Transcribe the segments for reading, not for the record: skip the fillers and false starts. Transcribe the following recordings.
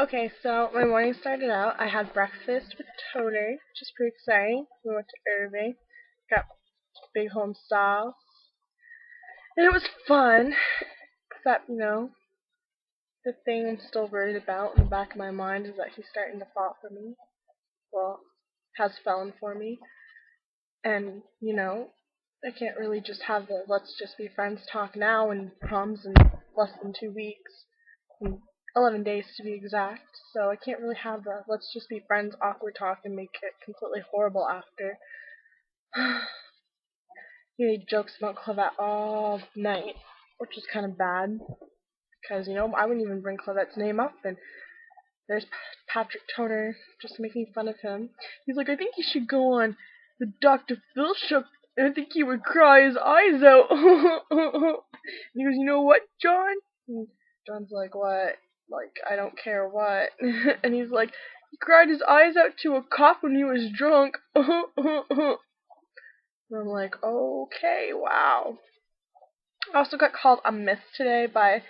Okay, so my morning started out. I had breakfast with Toner, which is pretty exciting. We went to Irving, got big home style, and it was fun. Except, the thing I'm still worried about in the back of my mind is that he's starting to fall for me. Well, has fallen for me, and I can't really just have the let's just be friends talk now when prom's in less than 2 weeks. 11 days to be exact, so I can't really have the let's just be friends awkward talk and make it completely horrible after. He made jokes about Clavette all night, which is kind of bad, because, I wouldn't even bring Clavette's name up, and there's Patrick Toner just making fun of him. He's like, I think you should go on the Dr. Phil show, and I think he would cry his eyes out. And he goes, you know what, John? And John's like, what? Like, I don't care what. And he's like, he cried his eyes out to a cop when he was drunk. And I'm like, okay, wow. I also got called a myth today by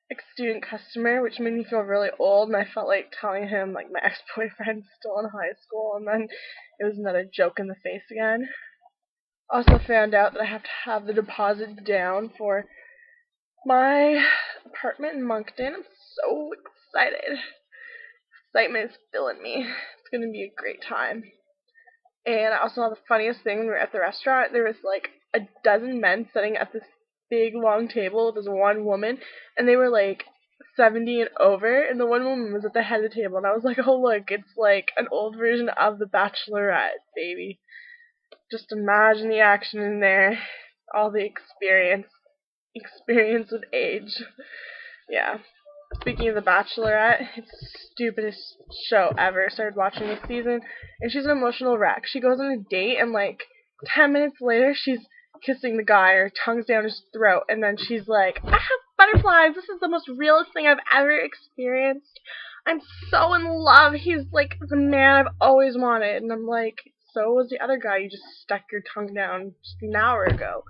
a student customer, which made me feel really old, and I felt like telling him like my ex-boyfriend's still in high school, and then it was another joke in the face again. Also found out that I have to have the deposit down for my apartment in Moncton. I'm so excited. Excitement is filling me. It's gonna be a great time. And I also saw the funniest thing when we were at the restaurant. There was like a dozen men sitting at this big long table with this one woman, and they were like 70 and over, and the one woman was at the head of the table, and I was like, oh look, it's like an old version of The Bachelorette, baby. Just imagine the action in there, all the experience with age. Yeah. Speaking of The Bachelorette, it's the stupidest show ever. Started watching this season, and she's an emotional wreck. She goes on a date, and like 10 minutes later, she's kissing the guy, her tongue's down his throat, and then she's like, I have butterflies. This is the most realist thing I've ever experienced. I'm so in love. He's like the man I've always wanted. And I'm like, so was the other guy you just stuck your tongue down just an hour ago.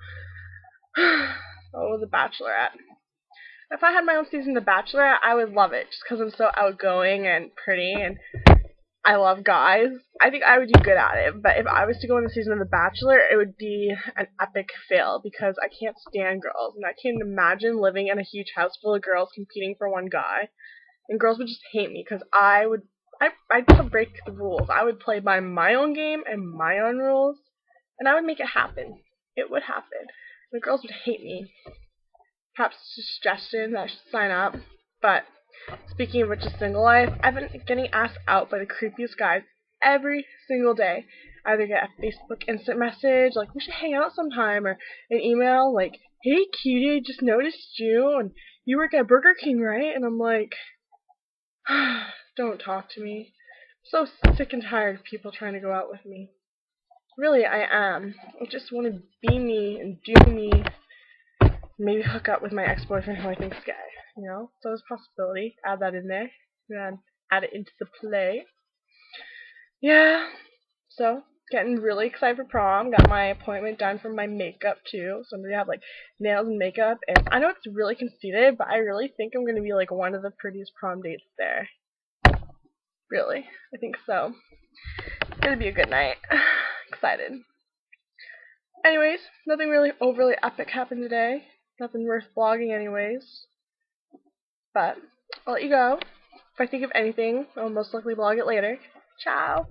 Oh, The Bachelorette. If I had my own season of The Bachelor, I would love it just because I'm so outgoing and pretty and I love guys. I think I would do good at it, but if I was to go on the season of The Bachelor, it would be an epic fail because I can't stand girls and I can't imagine living in a huge house full of girls competing for one guy. And girls would just hate me because I'd break the rules. I would play by my own game and my own rules, and I would make it happen. It would happen. The girls would hate me. Perhaps suggestion that I should sign up. But speaking of which, a single life, I've been getting asked out by the creepiest guys every single day. I either get a Facebook instant message like we should hang out sometime, or an email like, hey cutie, just noticed you and you work at Burger King, right? And I'm like, don't talk to me. I'm so sick and tired of people trying to go out with me. Really, I am. I just want to be me and do me. Maybe hook up with my ex-boyfriend who I think's gay. So there's a possibility. Add that in there. And add it into the play. Yeah. So, getting really excited for prom. Got my appointment done for my makeup too. So I'm gonna have like nails and makeup. And I know it's really conceited, but I really think I'm gonna be like one of the prettiest prom dates there. Really. I think so. It's gonna be a good night. Excited. Anyways, nothing really overly epic happened today. Nothing worth vlogging anyways. But I'll let you go. If I think of anything, I'll most likely vlog it later. Ciao!